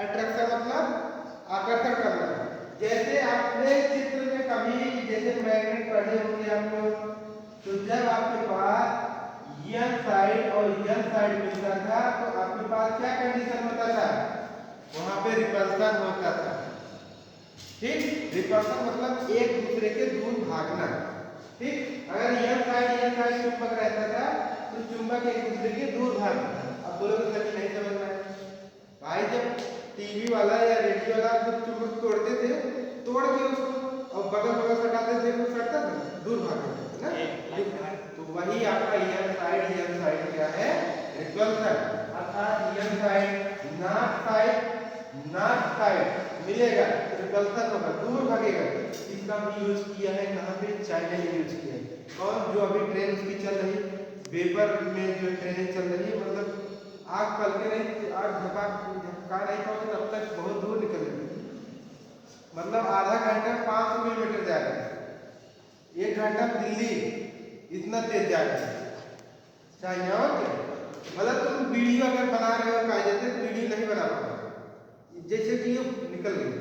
Attraction मतलब आकर्षण करना। जैसे आपने चित्र में कभी जैसे मैग्नेट पढ़े होंगे आप लोग, तो जब आपके पास यन साइड और यन साइड मिलता था तो आपके पास क्या कंडीशन होता था, वहां पे रिपल्सन होता था। ठीक, रिपल्सन मतलब एक दूसरे के दूर भागना। ठीक, अगर यन साइड चुंबक रहता था तो चुंबक एक दूसरे के दूर भागता था। अब बोलोगे सर नहीं समझ में आया भाई, जब टीवी वाला या रेडियो वाला जब चुंबक तोड़ते थे, तोड़ के उसको और बगल बगल सटाते थे तो सटता था, दूर भागता था ना। तो वही आपका यन साइड क्या है, रिपल्सन। अर्थात यन साइड नॉर्थ साइड मिलेगा तो रिपल्सन होगा, दूर भागेगा। इसका भी यूज किया है कहाँ पे, चाइना ने यूज किया है। कौन, जो अभी ट्रेन उसकी चल रही वेपर में जो ट्रेन चल रही है, मतलब आग पल के नहीं, आग झपका नहीं पाओगे तब तक बहुत दूर निकल जाएगी। मतलब आधा घंटा 500 किलोमीटर जा रहा है, 1 घंटा दिल्ली, इतना तेज जा रहा है चाइना। मतलब तुम वीडियो अगर बना रहे हो कायदे से, वीडियो नहीं बना पाओगे, जैसे कि ये निकल गई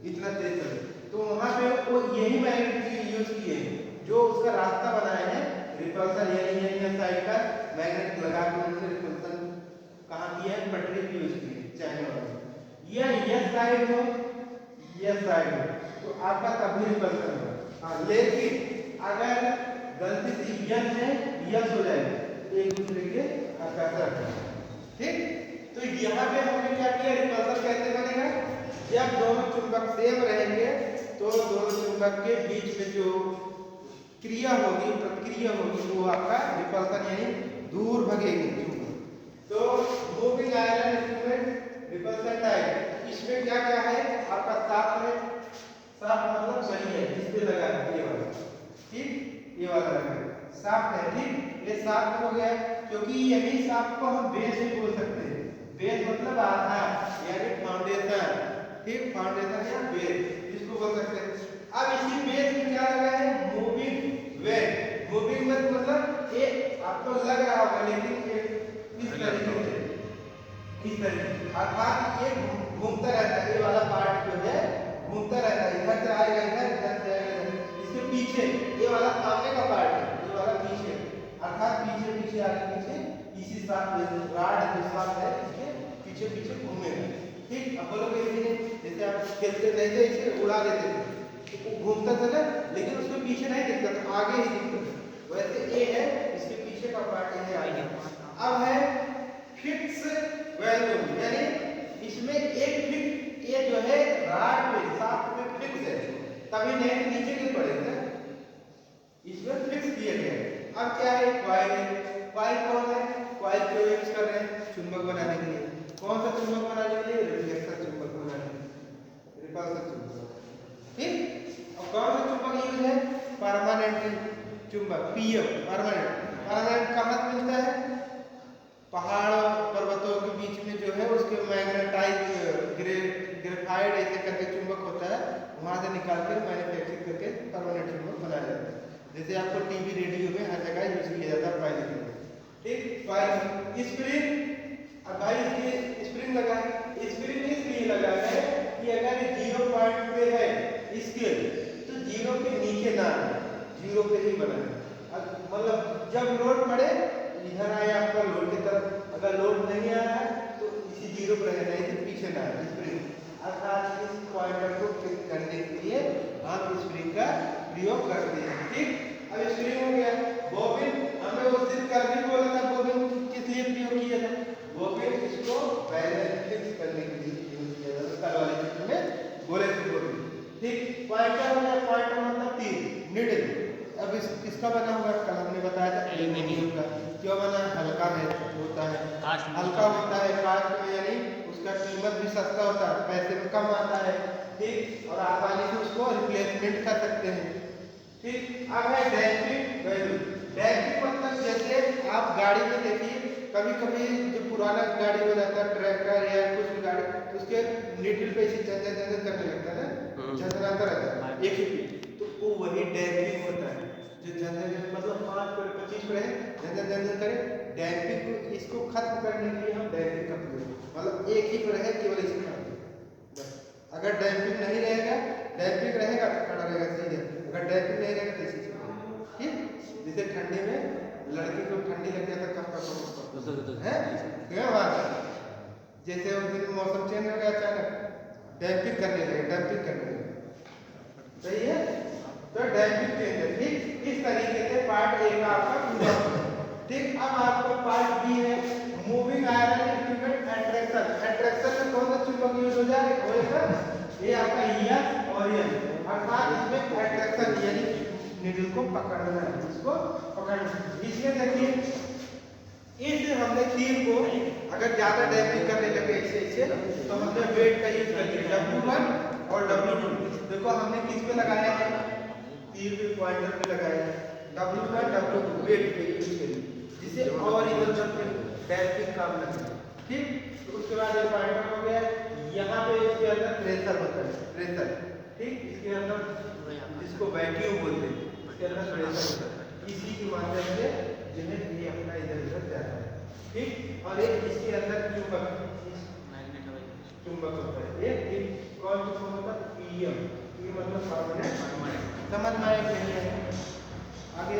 इतना तेज चल। तो वहां पे वो यही मैग्नेट यूज किए हैं, जो उसका रास्ता बनाया है रिपल्सन, यानी साइड का मैग्नेट लगा के उन्होंने रिपल्सन कहाँ किया है, पटरी पे यूज की है चाइना वाले। यह साइड हो, यह साइड हो तो आपका तभी रिपल्सन होगा। हाँ, लेकिन अगर गलती से यन है यस हो जाएगा, एक दूसरे के आकर्षण। ठीक, तो यहाँ पे हमने क्या किया, रिपल्सन कैसे बनेगा, जब दोनों चुंबक सेम रहेंगे तो दोनों चुंबक के बीच में जो क्रिया होगी, प्रतिक्रिया होगी, वो आपका रिपल्सन यानी दूर भगेगी। तो moving iron instrument repulsion type, इसमें क्या क्या है आपका साफ है, साफ मतलब सही है, इस पे लगा है ये वाला। ठीक, ये वाला लगा है, साफ है। ठीक, ये साफ हो गया, क्योंकि यही साफ को हम बेस भी बोल सकते हैं। बेस मतलब आधार यानी फाउंडेशन। ठीक, फाउंडेशन या बेस इसको बोल सकते हैं। अब इसी बेस में क्या लगा है, मूविंग वेट। मूविंग वेट मतलब ये आपको लग रहा होगा, लेकिन इस तरीके से, इस तरीके, अर्थात ये घूमता रहता है, ये वाला पार्ट जो है घूमता रहता है, इधर से आएगा इधर, इधर से आएगा इधर। इसके पीछे ये वाला सामने का पार्ट है, ये वाला पीछे, अर्थात पीछे पीछे आगे पीछे इसी साथ राड जो साथ है इसके पीछे पीछे घूमेगा। ठीक, अब बोलोगे जैसे आप खेलते नहीं थे, इसे उड़ा देते थे तो वो घूमता था ना, लेकिन उसके पीछे नहीं दिखता था, आगे ही दिखता था। वैसे ये है, इसके पीछे का पार्ट ये आगे। अब है फिक्स वैल्यू, यानी इसमें एक फिक्स, ये जो है राड में साथ में फिक्स है, तभी नहीं तो नीचे गिर पड़ेगा, इसमें फिक्स किया गया है। अब क्या है, कॉइल। कॉइल कौन है, कॉइल क्यों यूज कर रहे हैं, चुंबक बनाने के लिए। कौन सा चुंबक बनाने के लिए, रिफ्लेक्टर चुंबक बनाने के लिए, रिपल्सन चुंबक। ठीक, और कौन सा चुंबक यूज है, परमानेंट चुंबक, पीएम, परमानेंट। परमानेंट कहाँ से मिलता है, पहाड़ पर्वतों के बीच में जो है उसके मैग्नेटाइज ग्रेफाइड ऐसे करके चुंबक होता है, वहां से निकाल कर मैन्युफैक्चरिंग करके परमानेंट चुंबक बनाया जाता है। जैसे आपको टीवी रेडियो में हर जगह यूज किया जाता है फाइल के लिए। ठीक, फाइल स्प्रिंग। अब भाई इसकी स्प्रिंग लगा है, स्प्रिंग इसलिए लगा है कि अगर 0 पॉइंट पे है इसके, तो 0 के नीचे ना है, 0 पे ही बना है। मतलब जब लोड पड़े इधर आए आपका लोड की तरफ, अगर लोड नहीं आ रहा है तो इसी 0 पर रहना है, तो पीछे ना है स्प्रिंग। अर्थात इस पॉइंटर को फिक्स करने के लिए हम स्प्रिंग का प्रयोग करते हैं। ठीक, अब स्प्रिंग हो गया। बॉबिन, हमने उस दिन कल भी बोला था, बॉबिन किस लिए प्रयोग किया था, बॉबिन इसको बैलेंस फिक्स करने के लिए प्रयोग किया जाता है, कल वाले चित्र में बोले थे बॉबिन। ठीक, पॉइंटर हो गया, पॉइंटर मतलब तीर, निडल। अब इसका बना हुआ कल हमने बताया था एल्यूमिनियम का। क्यों बना, हल्का है, होता है, हल्का होता है कास्ट में, यानी उसका कीमत भी सस्ता होता है, पैसे में कम आता है। ठीक, और आसानी से उसको रिप्लेसमेंट कर सकते हैं। ठीक, अब है डैम्पिंग वैल्यू। डैम्पिंग मतलब जैसे आप गाड़ी में देखिए, कभी कभी जो पुराना गाड़ी हो जाता है, ट्रैक्टर या कुछ भी गाड़ी, उसके नीडल पे इसे झंझन करने लगता है ना, झंझनाता रहता है एक ही, तो वो वही डैम्पिंग होता है। जो झंझन मतलब 5 पर 25 पर है, झंझन करे, डैम्पिंग को इसको खत्म करने के लिए हम डैम्पिंग का प्रयोग, मतलब एक ही पर है केवल इसमें अगर डैम्पिंग नहीं रहेगा, डैम्पिंग रहेगा तो खड़ा रहेगा सीधे, अगर डैम्पिंग नहीं रहेगा तो ऐसे चलेगा। ठीक, जैसे ठंडी में लड़की को ठंडी लग जाता है कब है क्या बात, जैसे उस दिन मौसम चेंज हो गया अचानक, डैम्पिंग करने लगे, डैम्पिंग करने लगे, सही है, तो डैम्पिंग चेंज है। ठीक, इस तरीके से पार्ट ए का आपका पूरा होगा। ठीक, अब आपका पार्ट बी है moving iron instrument attraction. Attraction में कौन सा चुंबक यूज हो जाएगा, ये आपका ईएम और एम, अर्थात इसमें एट्रैक्शन यानी नीडल को पकड़ना है, इसको पकड़ना। इसमें देखिए इस हमने तीर को अगर ज्यादा डैम्पिंग करने लगे ऐसे तो हमने वेट का यूज कर लिया W1 और W2। देखो हमने किस पे लगाया है, तीर पे पॉइंटर पे लगाया है, W1 W2 वेट पे यूज करिए, जिसे और इधर उधर डैम्पिंग काम न करे। ठीक, तो उसके बाद ये पॉइंटर हो गया, यहाँ पे इसके अंदर प्रेशर होता है, प्रेशर। ठीक, इसके अंदर जिसको वैक्यूम बोलते हैं, इसके अंदर प्रेशर होता है, इसी की माध्यम से जो है ये अपना इधर उधर जाता है। ठीक, और एक इसके अंदर चुंबक चुंबक होता है, एक कौन चुंबक होता है, ईएम, ये मतलब परमानेंट। समझ में आया आगे